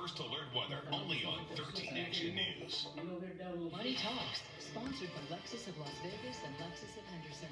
first alert weather, only on 13 Action News. Money Talks, sponsored by Lexus of Las Vegas and Lexus of Henderson.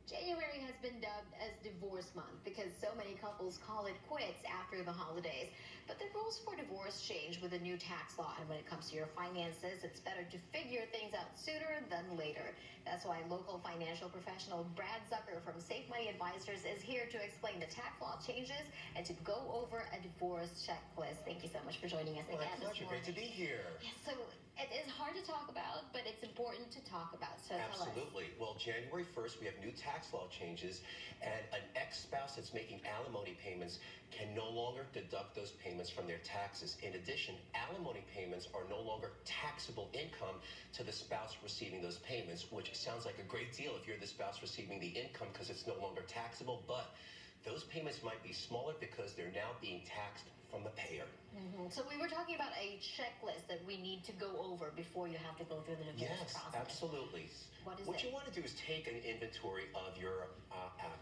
January has been dubbed as divorce month because so many couples call it quits after the holidays. But the rules for divorce change with a new tax law, and when it comes to your finances, it's better to figure things out sooner than later. That's why local financial professional Brad Zucker from Safe Money Advisors is here to explain the tax law changes and to go over a divorce checklist. Thank you so much for joining us again. My pleasure. Great to be here. Yes, so it is hard to talk about, but it's important to talk about. So Absolutely. Well, January 1st, we have new tax law changes, and an ex-spouse that's making alimony payments can no longer deduct those payments from their taxes. In addition, alimony payments are no longer taxable income to the spouse receiving those payments, which sounds like a great deal if you're the spouse receiving the income because it's no longer taxable, but those payments might be smaller because they're now being taxed from the payer. So we were talking about a checklist that we need to go over before you have to go through the divorce process. Yes, absolutely. What you want to do is take an inventory of your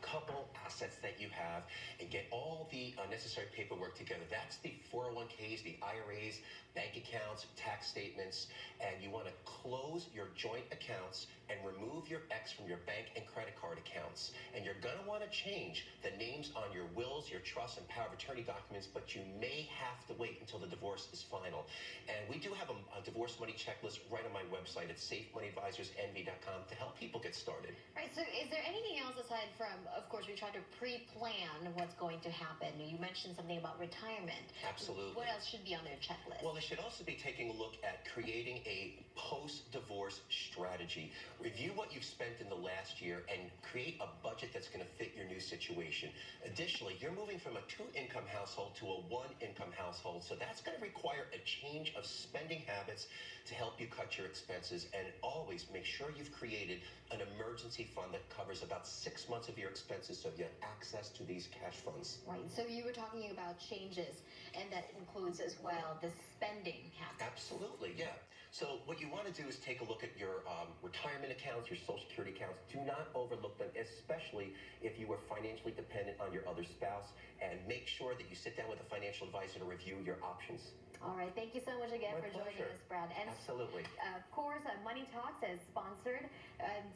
couple assets that you have and get all the necessary paperwork together. That's the 401ks, the IRAs, bank accounts, tax statements, and you want to close your joint accounts and remove your ex from your bank and credit card accounts. And you're going to want to change the names on your wills, your trusts, and power of attorney documents, but you may have to wait until the divorce is final. And we do have a divorce money checklist right on my website at safemoneyadvisorsnv.com to help people get started. Right, so is there anything else aside from, of course, we try to pre-plan what's going to happen? You mentioned something about retirement. Absolutely. What else should be on their checklist? Well, they should also be taking a look at creating a post-divorce strategy. Review what you've spent in the last year and create a budget that's going to fit your new situation. Additionally, you're moving from a two-income household to a one-income household, so that's going to require a change of spending habits to help you cut your expenses. And always make sure you've created an emergency fund that covers about 6 months of your expenses so you have access to these cash funds. Right, so you were talking about changes, and that includes as well the spending habits. Absolutely, yeah. So what you want to do is take a look at your retirement accounts, your Social Security accounts. Do not overlook them, especially if you were financially dependent on your other spouse, and make sure that you sit down with a financial advisor to review your options. All right, thank you so much again for joining us, Brad. And absolutely. Of course, Money Talks is sponsored.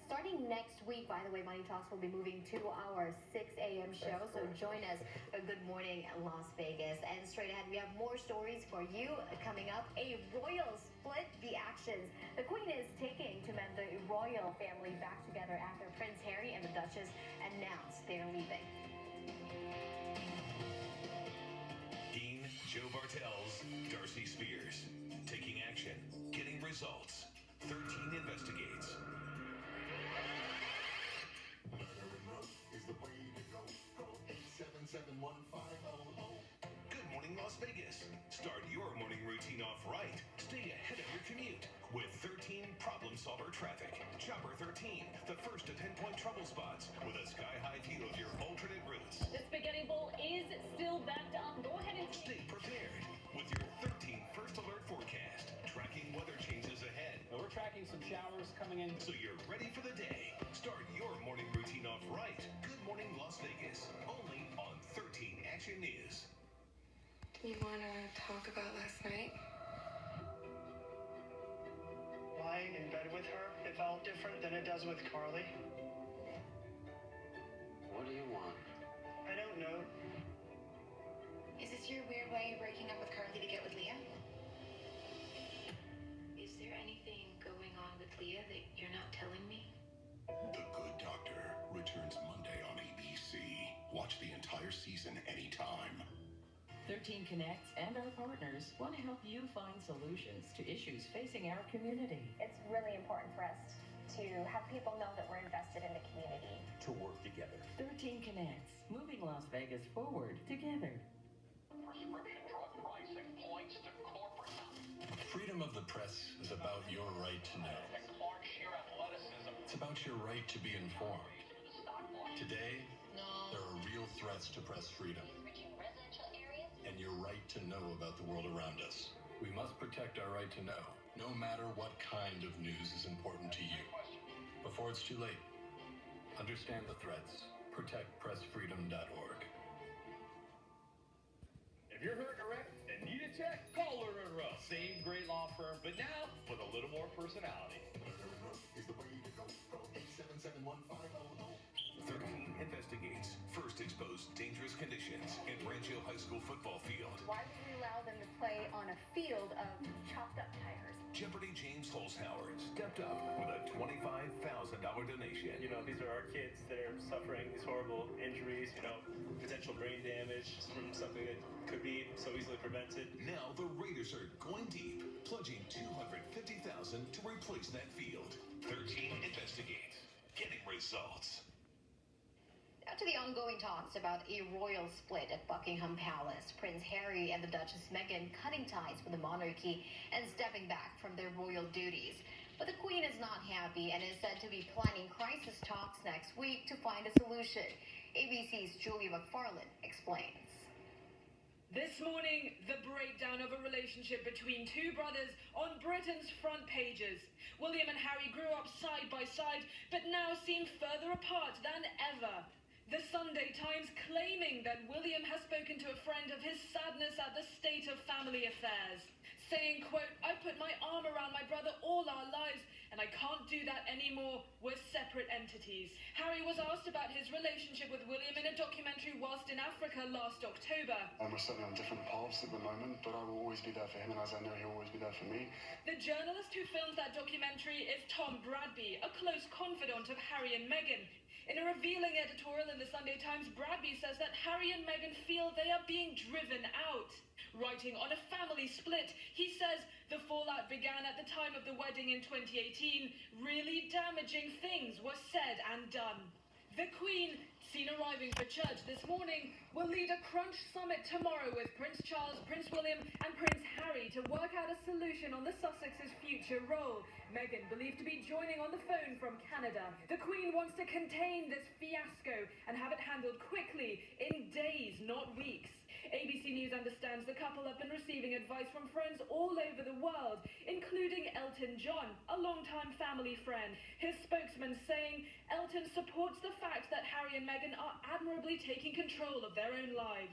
Starting next week, by the way, Money Talks will be moving to our 6 a.m. show. So join us. Good morning, Las Vegas. And straight ahead, we have more stories for you coming up. A royal split the actions. The Queen is taking to mend the royal family back together after Prince Harry and the Duchess announced they're leaving. Dean, Joe Bartels, Darcy Spears. Taking action, getting results. 13 investigates. Is the way to go. Call 877-1500. Good morning, Las Vegas. Start your morning routine off right. Stay ahead of your commute with 13 Problem Solver Traffic. Chopper 13, the first to pinpoint trouble spots with a sky-high view of your alternate routes. The Spaghetti Bowl is still backed up. Go ahead and stay prepared with your 13 First Alert forecast. Tracking weather changes ahead. Now we're tracking some showers coming in. So you're ready for the day. Start your morning routine off right. Good morning, Las Vegas. Only on 13 Action News. You want to talk about last night? Lying in bed with her, it felt different than it does with Carly. What do you want? I don't know. Is this your weird way of breaking up with Carly to get with Leah? Is there anything going on with Leah that you're not telling me? The Good Doctor returns Monday on ABC. Watch the entire season anytime. 13 Connects and our partners want to help you find solutions to issues facing our community. It's really important for us to have people know that we're invested in the community. To work together. 13 Connects, moving Las Vegas forward together. Prescription drug pricing points to corporate. Freedom of the press is about your right to know. It's about your right to be informed. Today, there are real threats to press freedom. And your right to know about the world around us. We must protect our right to know, no matter what kind of news is important to you. Before it's too late, understand the threats. ProtectPressFreedom.org. If you're hurting a wreck and need a check, Same great law firm, but now with a little more personality. Is the way to go. 877-150. 13 investigates. First exposed dangerous conditions in Rancho High School football field. Why would we allow them to play on a field of chopped up tires? Jeopardy! James Holzhauer stepped up with a $25,000 donation. You know, these are our kids that are suffering these horrible injuries, you know, potential brain damage from something that could be so easily prevented. Now the Raiders are going deep, pledging $250,000 to replace that field. 13 investigates. Getting results. Now to the ongoing talks about a royal split at Buckingham Palace. Prince Harry and the Duchess Meghan cutting ties with the monarchy and stepping back from their royal duties. But the Queen is not happy and is said to be planning crisis talks next week to find a solution. ABC's Julia McFarlane explains. This morning, the breakdown of a relationship between two brothers on Britain's front pages. William and Harry grew up side by side, but now seem further apart than ever. The Sunday Times claiming that William has spoken to a friend of his sadness at the state of family affairs, saying, quote, "I put my arm around my brother all our lives, and I can't do that anymore. We're separate entities." Harry was asked about his relationship with William in a documentary whilst in Africa last October. We're certainly on different paths at the moment, but I will always be there for him, and as I know he'll always be there for me. The journalist who filmed that documentary is Tom Bradby, a close confidant of Harry and Meghan. In a revealing editorial in the Sunday Times, Bradby says that Harry and Meghan feel they are being driven out. Writing on a family split, he says the fallout began at the time of the wedding in 2018. Really damaging things were said and done. The Queen, seen arriving for church this morning, will lead a crunch summit tomorrow with Prince Charles, Prince William and Prince Harry to work out a solution on the Sussex's future role. Meghan believed to be joining on the phone from Canada. The Queen wants to contain this fiasco and have it handled quickly, in days, not weeks. ABC News understands the couple have been receiving advice from friends all over the world, including Elton John, a longtime family friend. His spokesman saying Elton supports the fact that Harry and Meghan are admirably taking control of their own lives.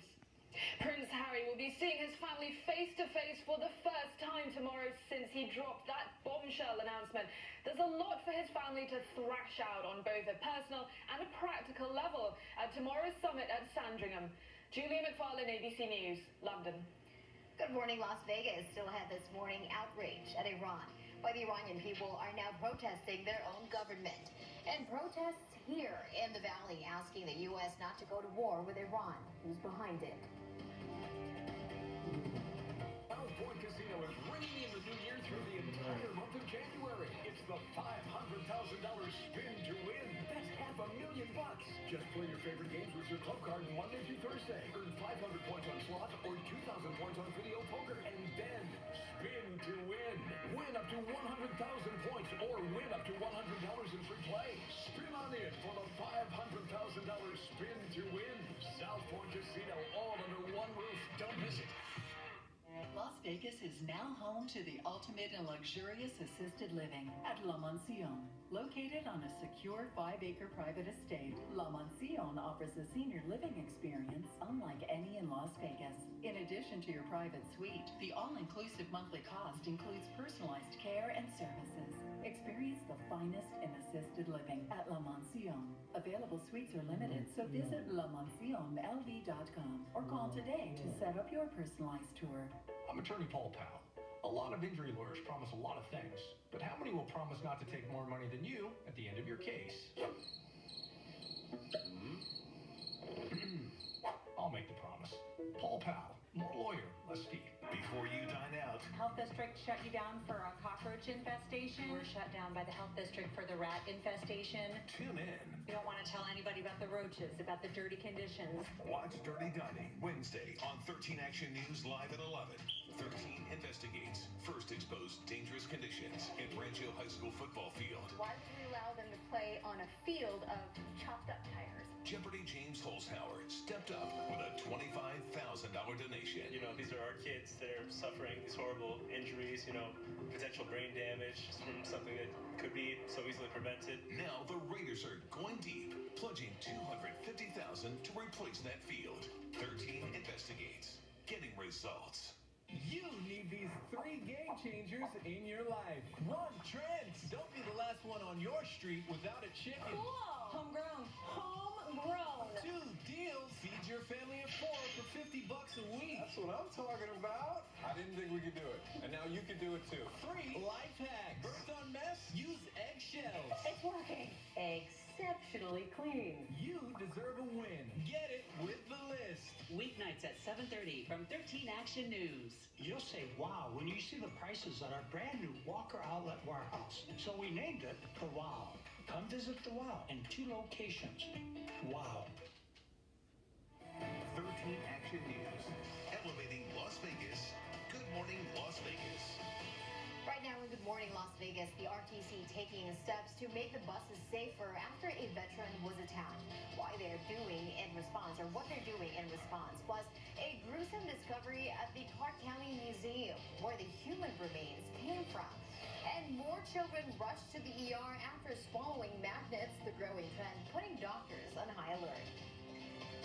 Prince Harry will be seeing his family face-to-face for the first time tomorrow since he dropped that bombshell announcement. There's a lot for his family to thrash out on both a personal and a practical level at tomorrow's summit at Sandringham. Julia McFarlane, ABC News, London. Good morning, Las Vegas. Still ahead this morning, outrage at Iran. Why the Iranian people are now protesting their own government. And protests here in the Valley asking the U.S. not to go to war with Iran. Who's behind it? South Point Casino is ringing in the new year through the entire month of January. It's the $500,000 spin to win. That's $500,000. Just play your favorite games with your club card Monday through Thursday. Earn 500 points on slots or 2,000 points on video poker, and then spin to win. Win up to 100,000 points or win up to $100 in free play. Spin on in for the $500,000 spin to win. South Point Casino, all under one roof. Don't miss it. Las Vegas is now home to the ultimate in luxurious assisted living at La Mansión. Located on a secure 5-acre private estate, La Mansión offers a senior living experience unlike any in Las Vegas. In addition to your private suite, the all-inclusive monthly cost includes personalized care and services. Experience the finest in assisted living at La Mansión. Available suites are limited, so visit lamansionlv.com or call today to set up your personalized tour. I'm attorney Paul Powell. A lot of injury lawyers promise a lot of things, but how many will promise not to take more money than you at the end of your case? I'll make the promise. Paul Powell, more lawyer, less fee. Before you dine out, Health District shut you down for a cockroach infestation. We're shut down by the Health District for the rat infestation. Tune in. We don't want to tell anybody about the roaches, about the dirty conditions. Watch Dirty Dining Wednesday on 13 Action News live at 11. 13 investigates. First exposed dangerous conditions in Rancho High School football field. Why would we allow them to play on a field of chopped up tires? Jeopardy! James Holzhauer stepped up with a $25,000 donation. You know, these are our kids that are suffering these horrible injuries, you know, potential brain damage from something that could be so easily prevented. Now the Raiders are going deep, pledging $250,000 to replace that field. 13 investigates. Getting results. You need the these 3 game changers in your life. Run Trends! Don't be the last one on your street without a chicken. Cool. Homegrown. Homegrown. 2 deals. Feed your family of 4 for $50 a week. That's what I'm talking about. I didn't think we could do it. And now you can do it too. 3 life hacks. Burnt on mess? Use eggshells. It's working. Exceptionally clean. You deserve a win. Get it with the list. Weeknights at 7:30 from 13 Action News. You'll say, wow, when you see the prices at our brand new Walker Outlet Warehouse. So we named it the Wow. Come visit the Wow in 2 locations. Wow. 13 Action News. Elevating Las Vegas. Good morning, Las Vegas. Right now in Good Morning Las Vegas, the RTC taking steps to make the buses safer after a veteran was attacked. Why they're doing in response, or what they're doing in response, plus a gruesome discovery at the Clark County Museum, where the human remains came from. And more children rush to the ER after swallowing magnets, the growing trend putting doctors on high alert.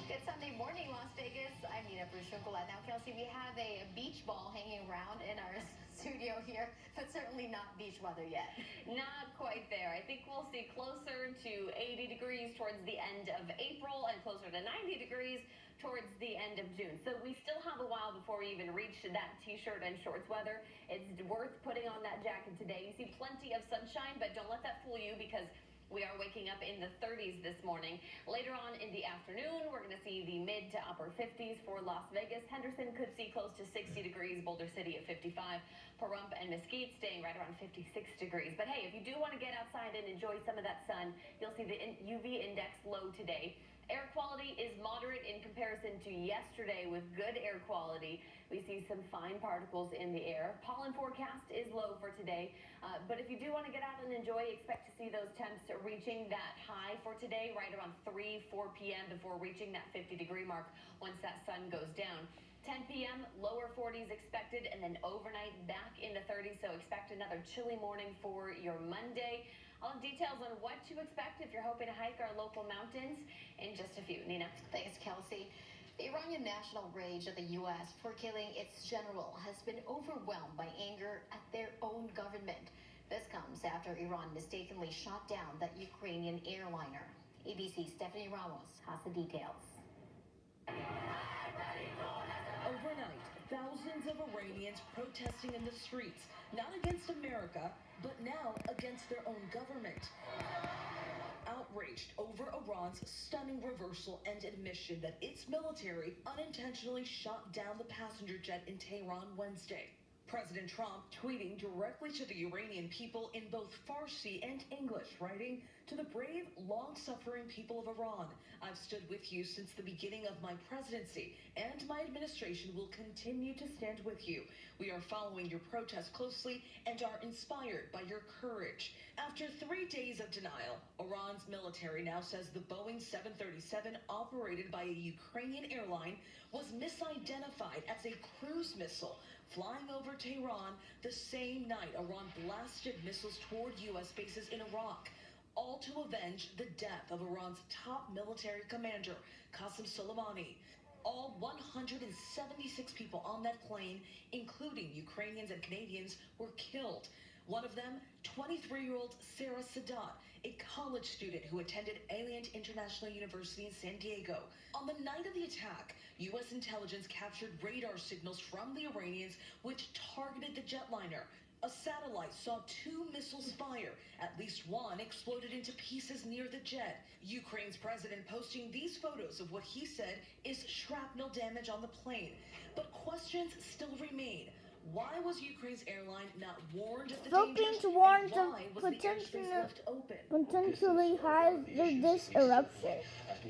Good Sunday morning, Las Vegas. I'm Nina Brushunkola. Now, Kelsey, we have a beach ball hanging around in our studio here, but certainly not beach weather yet. Not quite there. I think we'll see closer to 80 degrees towards the end of April and closer to 90 degrees towards the end of June. So we still have a while before we even reach that t-shirt and shorts weather. It's worth putting on that jacket today. You see plenty of sunshine, but don't let that fool you because we are waking up in the 30s this morning. Later on in the afternoon, we're going to see the mid to upper 50s for Las Vegas. Henderson could see close to 60 degrees. Boulder City at 55. Pahrump and Mesquite staying right around 56 degrees. But hey, if you do want to get outside and enjoy some of that sun, you'll see the UV index low today. Air quality is moderate in comparison to yesterday with good air quality. We see some fine particles in the air. Pollen forecast is low for today. But if you do want to get out and enjoy, expect to see those temps reaching that high for today, right around 3, 4 p.m. before reaching that 50-degree mark once that sun goes down. 10 p.m., lower 40s expected, and then overnight back in the 30s. So expect another chilly morning for your Monday. I'll have details on what to expect if you're hoping to hike our local mountains in just a few. Nina. Thanks, Kelsey. The Iranian national rage at the U.S. for killing its general has been overwhelmed by anger at their own government. This comes after Iran mistakenly shot down that Ukrainian airliner. ABC's Stephanie Ramos has the details. Overnight, thousands of Iranians protesting in the streets, not against America, but now against their own government. Outraged over Iran's stunning reversal and admission that its military unintentionally shot down the passenger jet in Tehran Wednesday. President Trump tweeting directly to the Iranian people in both Farsi and English, writing, "To the brave, long-suffering people of Iran, I've stood with you since the beginning of my presidency, and my administration will continue to stand with you. We are following your protest closely and are inspired by your courage." After 3 days of denial, Iran's military now says the Boeing 737 operated by a Ukrainian airline was misidentified as a cruise missile flying over Tehran the same night Iran blasted missiles toward U.S. bases in Iraq, all to avenge the death of Iran's top military commander, Qasem Soleimani. All 176 people on that plane, including Ukrainians and Canadians, were killed. One of them, 23-year-old Sarah Sadat, a college student who attended Alliant International University in San Diego. On the night of the attack, U.S. intelligence captured radar signals from the Iranians which targeted the jetliner. A satellite saw 2 missiles fire. At least one exploded into pieces near the jet. Ukraine's president posting these photos of what he said is shrapnel damage on the plane. But questions still remain. Why was Ukraine's airline not warned of the Philippines warns of potentially hazardous eruption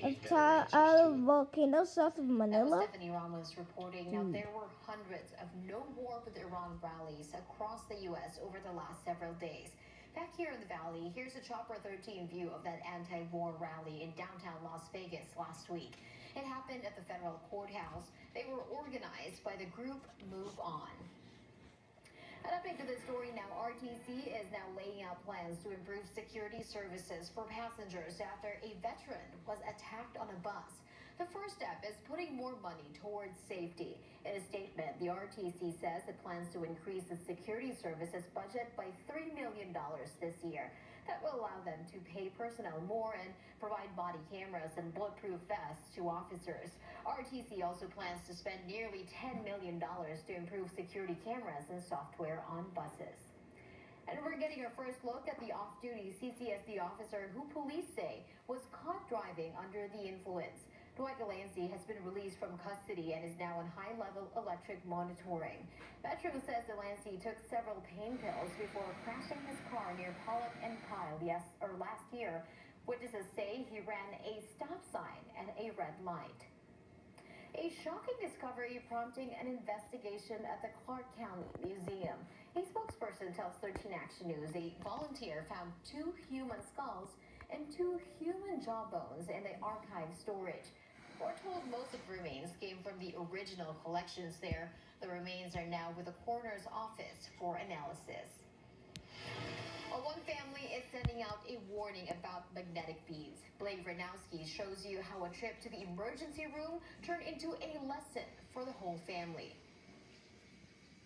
of Taal volcano south of Manila. Stephanie Ramos reporting. Now, there were hundreds of No War with Iran rallies across the U.S. over the last several days. Back here in the Valley, here's a Chopper 13 view of that anti-war rally in downtown Las Vegas last week. It happened at the federal courthouse. They were organized by the group Move On. An update to this story now. RTC is now laying out plans to improve security services for passengers after a veteran was attacked on a bus. The first step is putting more money towards safety. In a statement, the RTC says it plans to increase the security services budget by $3 million this year. That will allow them to pay personnel more and provide body cameras and bulletproof vests to officers. RTC also plans to spend nearly $10 million to improve security cameras and software on buses. And we're getting our first look at the off-duty CCSD officer who police say was caught driving under the influence. Dwight Delancey has been released from custody and is now on high-level electric monitoring. Metro says Delancey took several pain pills before crashing his car near Pollock and Kyle last year. Witnesses say he ran a stop sign at a red light. A shocking discovery prompting an investigation at the Clark County Museum. A spokesperson tells 13 Action News a volunteer found 2 human skulls and 2 human jawbones in the archive storage. We're told most of the remains came from the original collections there. The remains are now with the coroner's office for analysis. One family is sending out a warning about magnetic beads. Blake Ranowski shows you how a trip to the emergency room turned into a lesson for the whole family.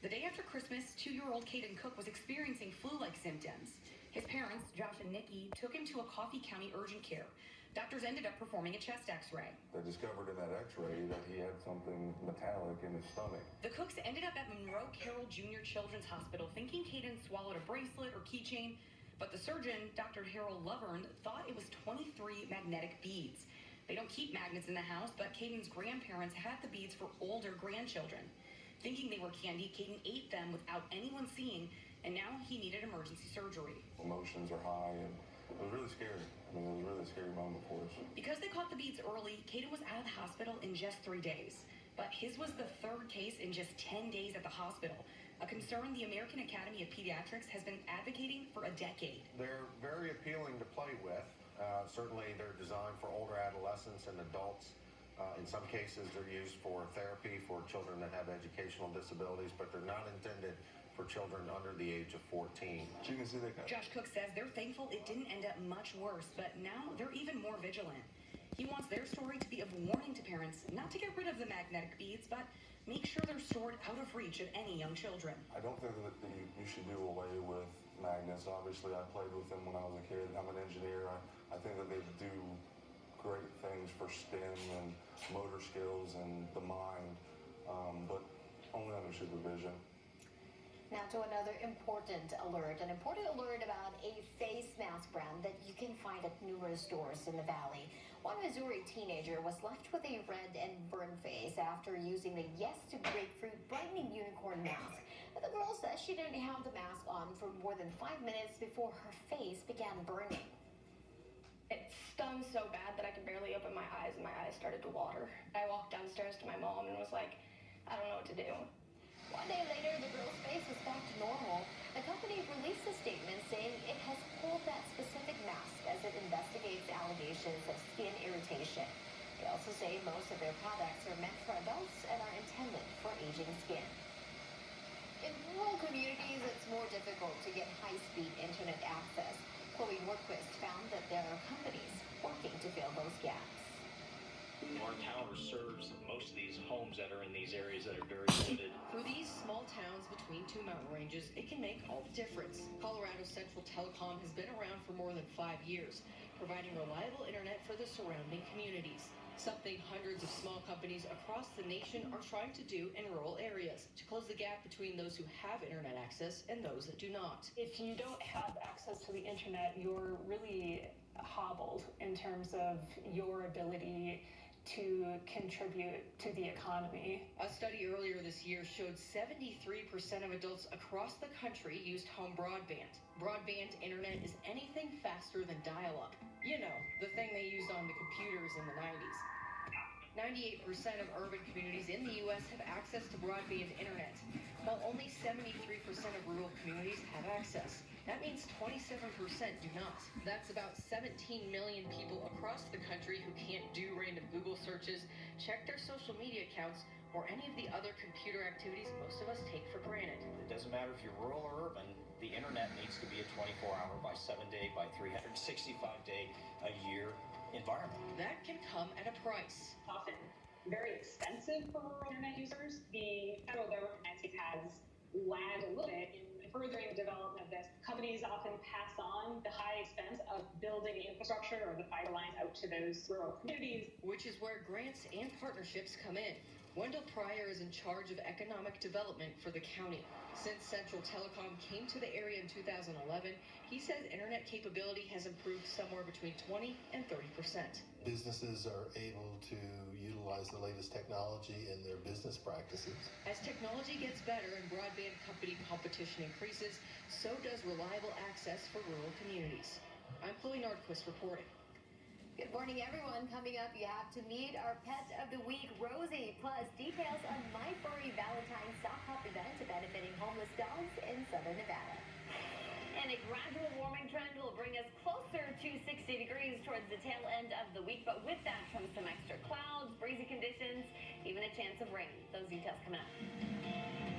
The day after Christmas, 2-year-old Caden Cook was experiencing flu-like symptoms. His parents, Josh and Nikki, took him to a Coffee County urgent care. Doctors ended up performing a chest x-ray. They discovered in that x-ray that he had something metallic in his stomach. The Cooks ended up at Monroe Carroll Jr. Children's Hospital thinking Caden swallowed a bracelet or keychain, but the surgeon, Dr. Harold Lovern, thought it was 23 magnetic beads. They don't keep magnets in the house, but Caden's grandparents had the beads for older grandchildren. Thinking they were candy, Caden ate them without anyone seeing, and now he needed emergency surgery. Emotions are high, and it was really scary. I mean, it was a really scary moment for us. Because they caught the beads early, Caden was out of the hospital in just 3 days. But his was the 3rd case in just 10 days at the hospital, a concern the American Academy of Pediatrics has been advocating for a decade. They're very appealing to play with. Certainly, they're designed for older adolescents and adults. In some cases, they're used for therapy for children that have educational disabilities, but they're not intended for children under the age of 14. You can see that guy. Josh Cook says they're thankful it didn't end up much worse, but now they're even more vigilant. He wants their story to be of warning to parents, not to get rid of the magnetic beads, but make sure they're stored out of reach of any young children. I don't think that you should do away with magnets. Obviously, I played with them when I was a kid. I'm an engineer. I think that they do great things for STEM and motor skills and the mind, but only under supervision. Now to another important alert. An important alert about a face mask brand that you can find at numerous stores in the Valley. One Missouri teenager was left with a red and burned face after using the Yes to Grapefruit Brightening Unicorn mask. The girl says she didn't have the mask on for more than 5 minutes before her face began burning. It stung so bad that I could barely open my eyes and my eyes started to water. I walked downstairs to my mom and was like, I don't know what to do. 1 day later, the girl's face was back to normal. The company released a statement saying it has pulled that specific mask as it investigates allegations of skin irritation. They also say most of their products are meant for adults and are intended for aging skin. In rural communities, it's more difficult to get high-speed internet access. Chloe Nordquist found that there are companies working to fill those gaps. Our tower serves most of these homes that are in these areas that are very wooded. For these small towns between 2 mountain ranges, it can make all the difference. Colorado Central Telecom has been around for more than 5 years, providing reliable internet for the surrounding communities. Something hundreds of small companies across the nation are trying to do in rural areas to close the gap between those who have internet access and those that do not. If you don't have access to the internet, you're really hobbled in terms of your ability to contribute to the economy. A study earlier this year showed 73% of adults across the country used home broadband. Broadband internet is anything faster than dial-up. You know, the thing they used on the computers in the 90s. 98% of urban communities in the U.S. have access to broadband internet, while only 73% of rural communities have access. That means 27% do not. That's about 17 million people across the country who can't do random Google searches, check their social media accounts, or any of the other computer activities most of us take for granted. It doesn't matter if you're rural or urban, the internet needs to be a 24-hour by 7-day by 365-day a year environment. That can come at a price. Often very expensive for rural internet users. The federal government has lagged a little bit in furthering the development of this. Companies often pass on the high expense of building infrastructure or the fiber lines out to those rural communities. Which is where grants and partnerships come in. Wendell Pryor is in charge of economic development for the county. Since Central Telecom came to the area in 2011, he says internet capability has improved somewhere between 20 and 30%. Businesses are able to utilize the latest technology in their business practices. As technology gets better and broadband company competition increases, so does reliable access for rural communities. I'm Chloe Nordquist reporting. Good morning, everyone. Coming up, you have to meet our pet of the week, Rosie, plus details on My Furry Valentine's Sock Hop event benefiting homeless dogs in southern Nevada. And a gradual warming trend will bring us closer to 60 degrees towards the tail end of the week, but with that comes some extra clouds, breezy conditions, even a chance of rain. Those details coming up.